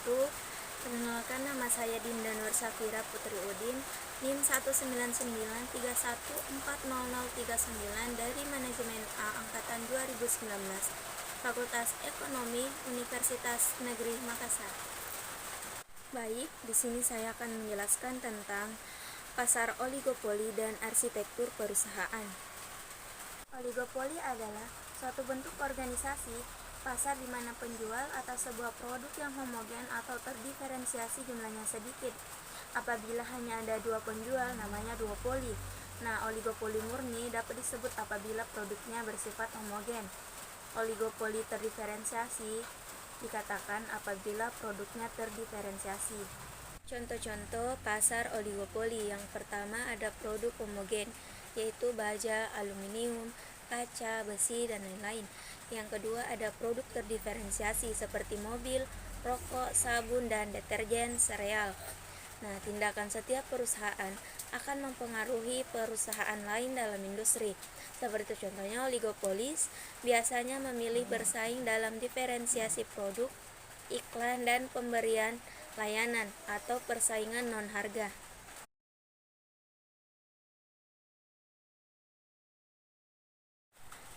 wabarakatuh. Perkenalkan, nama saya Dinda Nur Safira Putri Udin, NIM 19913140039 dari Manajemen A Angkatan 2019, Fakultas Ekonomi Universitas Negeri Makassar. Baik, di sini saya akan menjelaskan tentang pasar oligopoli dan arsitektur perusahaan. Oligopoli adalah suatu bentuk organisasi pasar di mana penjual atau sebuah produk yang homogen atau terdiferensiasi jumlahnya sedikit. Apabila hanya ada dua penjual, namanya duopoli. Nah, oligopoli murni dapat disebut apabila produknya bersifat homogen. Oligopoli terdiferensiasi dikatakan apabila produknya terdiferensiasi. Contoh-contoh pasar oligopoli. Yang pertama ada produk homogen, yaitu baja, aluminium, kaca, besi, dan lain-lain. Yang kedua ada produk terdiferensiasi seperti mobil, rokok, sabun, dan deterjen, sereal. Nah, tindakan setiap perusahaan akan mempengaruhi perusahaan lain dalam industri. Seperti contohnya oligopolis biasanya memilih bersaing dalam diferensiasi produk, iklan, dan pemberian layanan atau persaingan non-harga.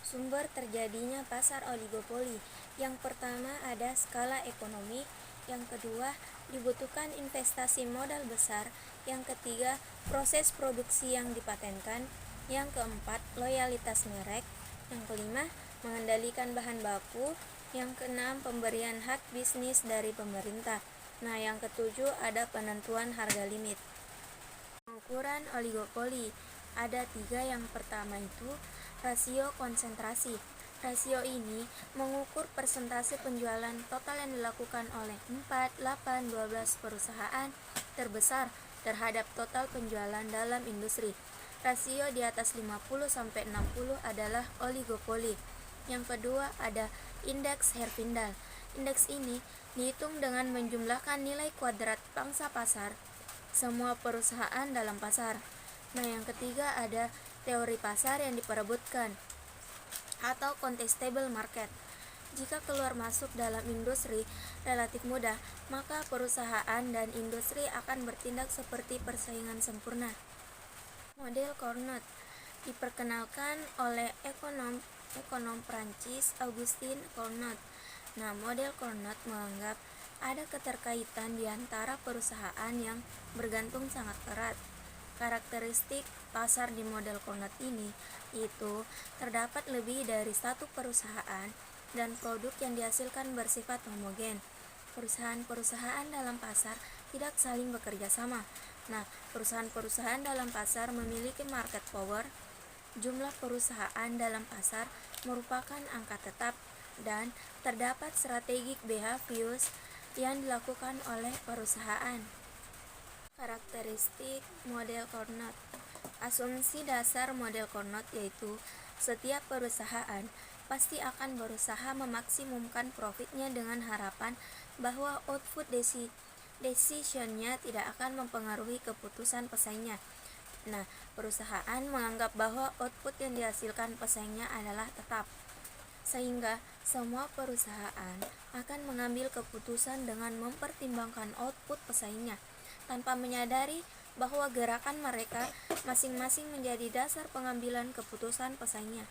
Sumber terjadinya pasar oligopoli. Yang pertama ada skala ekonomi, yang kedua dibutuhkan investasi modal besar, yang ketiga proses produksi yang dipatenkan, yang keempat loyalitas merek, yang kelima mengendalikan bahan baku, yang keenam pemberian hak bisnis dari pemerintah. Nah, yang ketujuh ada penentuan harga limit. Pengukuran oligopoli ada tiga. Yang pertama itu rasio konsentrasi. Rasio ini mengukur persentase penjualan total yang dilakukan oleh 4, 8, 12 perusahaan terbesar terhadap total penjualan dalam industri. Rasio di atas 50-60 adalah oligopoli. Yang kedua ada indeks Herfindahl. Indeks ini dihitung dengan menjumlahkan nilai kuadrat pangsa pasar semua perusahaan dalam pasar. Nah, yang ketiga ada teori pasar yang diperebutkan atau contestable market. Jika keluar masuk dalam industri relatif mudah, maka perusahaan dan industri akan bertindak seperti persaingan sempurna. Model Carnot diperkenalkan oleh ekonom Prancis Augustin Carnot. Nah, model Carnot menganggap ada keterkaitan di antara perusahaan yang bergantung sangat erat. Karakteristik pasar di model Carnot ini itu terdapat lebih dari satu perusahaan dan produk yang dihasilkan bersifat homogen. Perusahaan-perusahaan dalam pasar tidak saling bekerja sama. Nah, perusahaan-perusahaan dalam pasar memiliki market power. Jumlah perusahaan dalam pasar merupakan angka tetap dan terdapat strategic behaviors yang dilakukan oleh perusahaan. Karakteristik model Carnot. Asumsi dasar model Carnot yaitu setiap perusahaan pasti akan berusaha memaksimumkan profitnya dengan harapan bahwa output decisionnya tidak akan mempengaruhi keputusan pesaingnya. Nah, perusahaan menganggap bahwa output yang dihasilkan pesaingnya adalah tetap, sehingga semua perusahaan akan mengambil keputusan dengan mempertimbangkan output pesaingnya, tanpa menyadari bahwa gerakan mereka masing-masing menjadi dasar pengambilan keputusan pesaingnya.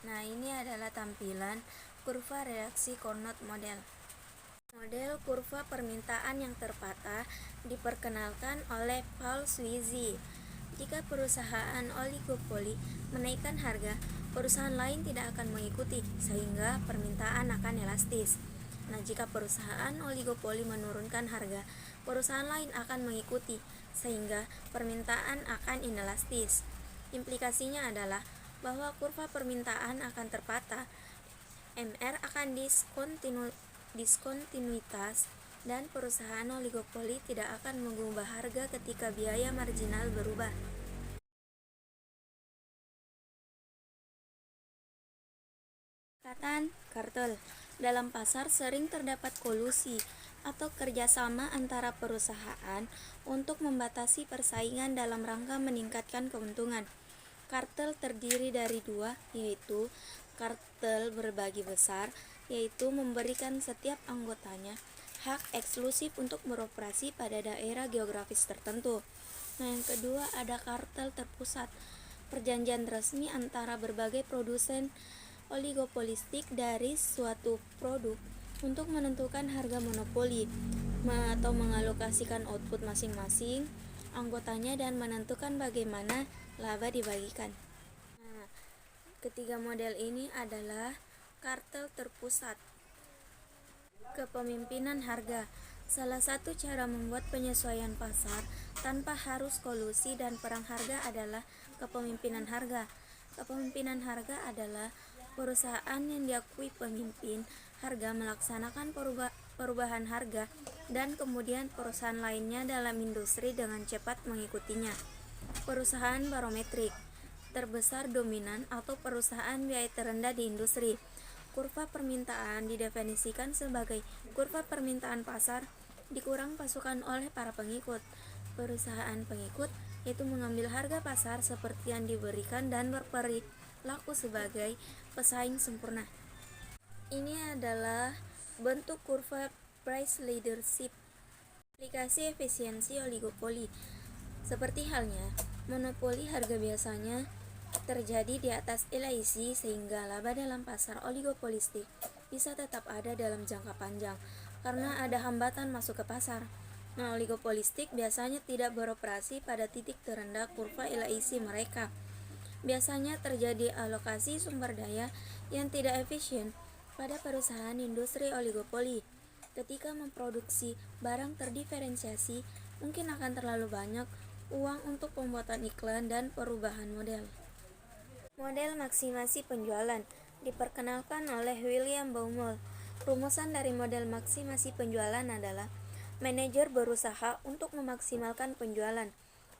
Nah, ini adalah tampilan kurva reaksi Carnot model. Model kurva permintaan yang terpatah diperkenalkan oleh Paul Sweezy. Jika perusahaan oligopoli menaikkan harga, perusahaan lain tidak akan mengikuti, sehingga permintaan akan elastis. Nah, jika perusahaan oligopoli menurunkan harga, perusahaan lain akan mengikuti, sehingga permintaan akan inelastis. Implikasinya adalah bahwa kurva permintaan akan terpatah, MR akan diskontinuitas, dan perusahaan oligopoli tidak akan mengubah harga ketika biaya marginal berubah. Katan kartel. Dalam pasar sering terdapat kolusi atau kerjasama antara perusahaan untuk membatasi persaingan dalam rangka meningkatkan keuntungan. Kartel terdiri dari dua, yaitu kartel berbagi besar, yaitu memberikan setiap anggotanya hak eksklusif untuk beroperasi pada daerah geografis tertentu. Nah, yang kedua ada kartel terpusat, perjanjian resmi antara berbagai produsen oligopolistik dari suatu produk untuk menentukan harga monopoli atau mengalokasikan output masing-masing anggotanya dan menentukan bagaimana laba dibagikan. Nah, ketiga model ini adalah kartel terpusat. Kepemimpinan harga. Salah satu cara membuat penyesuaian pasar tanpa harus kolusi dan perang harga adalah kepemimpinan harga. Kepemimpinan harga adalah perusahaan yang diakui pemimpin harga melaksanakan perubahan harga dan kemudian perusahaan lainnya dalam industri dengan cepat mengikutinya. Perusahaan barometrik terbesar dominan atau perusahaan biaya terendah di industri. Kurva permintaan didefinisikan sebagai kurva permintaan pasar dikurang pasukan oleh para pengikut. Perusahaan pengikut yaitu mengambil harga pasar seperti yang diberikan dan berperilaku sebagai pesaing sempurna. Ini adalah bentuk kurva price leadership. Aplikasi efisiensi oligopoli. Seperti halnya monopoli, harga biasanya terjadi di atas LIC sehingga laba dalam pasar oligopolistik bisa tetap ada dalam jangka panjang karena ada hambatan masuk ke pasar. Nah, oligopolistik biasanya tidak beroperasi pada titik terendah kurva LIC mereka. Biasanya terjadi alokasi sumber daya yang tidak efisien pada perusahaan industri oligopoli. Ketika memproduksi barang terdiferensiasi, mungkin akan terlalu banyak uang untuk pembuatan iklan dan perubahan model. Model maksimasi penjualan diperkenalkan oleh William Baumol. Rumusan dari model maksimasi penjualan adalah manajer berusaha untuk memaksimalkan penjualan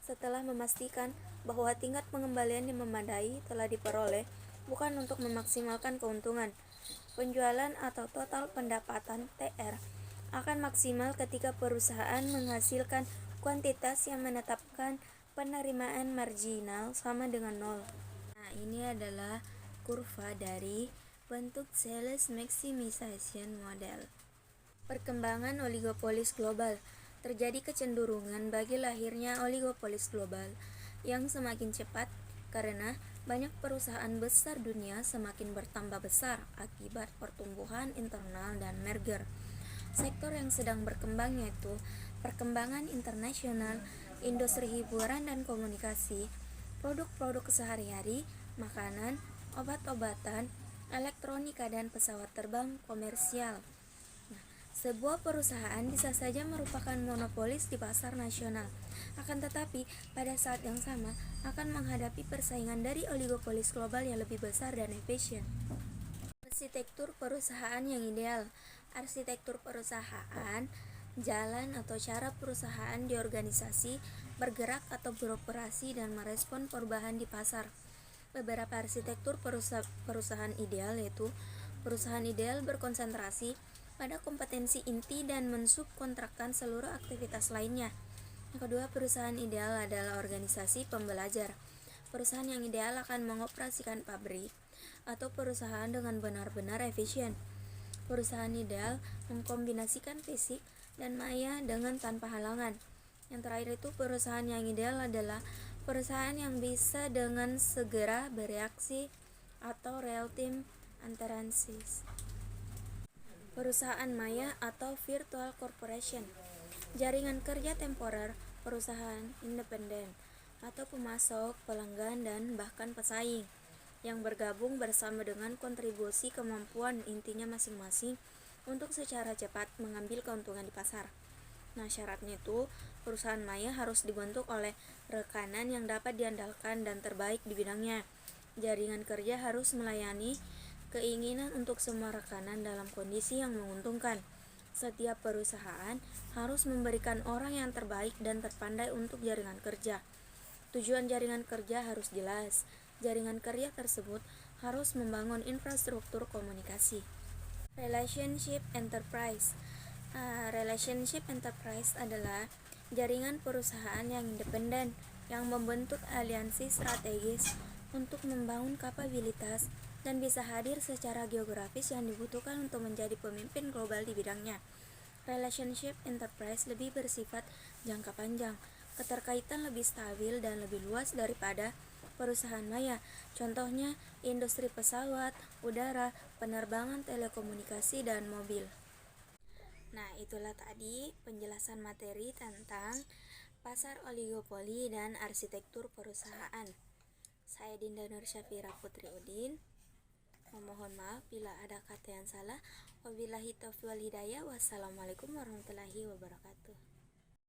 setelah memastikan bahwa tingkat pengembalian yang memadai telah diperoleh, bukan untuk memaksimalkan keuntungan. Penjualan atau total pendapatan TR akan maksimal ketika perusahaan menghasilkan kuantitas yang menetapkan penerimaan marginal sama dengan nol. Nah, ini adalah kurva dari bentuk sales maximization model. Perkembangan oligopolis global. Terjadi kecenderungan bagi lahirnya oligopolis global yang semakin cepat karena banyak perusahaan besar dunia semakin bertambah besar akibat pertumbuhan internal dan merger. Sektor yang sedang berkembang yaitu perkembangan internasional, industri hiburan dan komunikasi, produk-produk sehari-hari, makanan, obat-obatan, elektronika dan pesawat terbang komersial. Sebuah perusahaan bisa saja merupakan monopolis di pasar nasional, akan tetapi pada saat yang sama akan menghadapi persaingan dari oligopolis global yang lebih besar dan efisien. Arsitektur perusahaan yang ideal. Arsitektur perusahaan, jalan atau cara perusahaan diorganisasi, bergerak atau beroperasi dan merespon perubahan di pasar. Beberapa arsitektur perusahaan ideal yaitu perusahaan ideal berkonsentrasi pada kompetensi inti dan mensubkontrakkan seluruh aktivitas lainnya. Yang kedua, perusahaan ideal adalah organisasi pembelajar. Perusahaan yang ideal akan mengoperasikan pabrik atau perusahaan dengan benar-benar efisien. Perusahaan ideal mengkombinasikan fisik dan maya dengan tanpa halangan. Yang terakhir itu perusahaan yang ideal adalah perusahaan yang bisa dengan segera bereaksi atau real-time antaresis. Perusahaan maya atau virtual corporation, jaringan kerja temporer, perusahaan independen atau pemasok, pelanggan dan bahkan pesaing yang bergabung bersama dengan kontribusi kemampuan intinya masing-masing untuk secara cepat mengambil keuntungan di pasar. Nah, syaratnya itu perusahaan maya harus dibentuk oleh rekanan yang dapat diandalkan dan terbaik di bidangnya. Jaringan kerja harus melayani keinginan untuk semua rekanan dalam kondisi yang menguntungkan. Setiap perusahaan harus memberikan orang yang terbaik dan terpandai untuk jaringan kerja. Tujuan jaringan kerja harus jelas. Jaringan kerja tersebut harus membangun infrastruktur komunikasi. Relationship enterprise. Relationship enterprise adalah jaringan perusahaan yang independen yang membentuk aliansi strategis untuk membangun kapabilitas dan bisa hadir secara geografis yang dibutuhkan untuk menjadi pemimpin global di bidangnya. Relationship enterprise lebih bersifat jangka panjang, keterkaitan lebih stabil dan lebih luas daripada perusahaan maya. Contohnya, industri pesawat, udara, penerbangan, telekomunikasi, dan mobil. Nah, itulah tadi penjelasan materi tentang pasar oligopoli dan arsitektur perusahaan. Saya Dinda Nur Syafira Putri Udin. Memohon maaf bila ada kata yang salah. Wabillahi taufiq wal hidayah. Wassalamualaikum warahmatullahi wabarakatuh.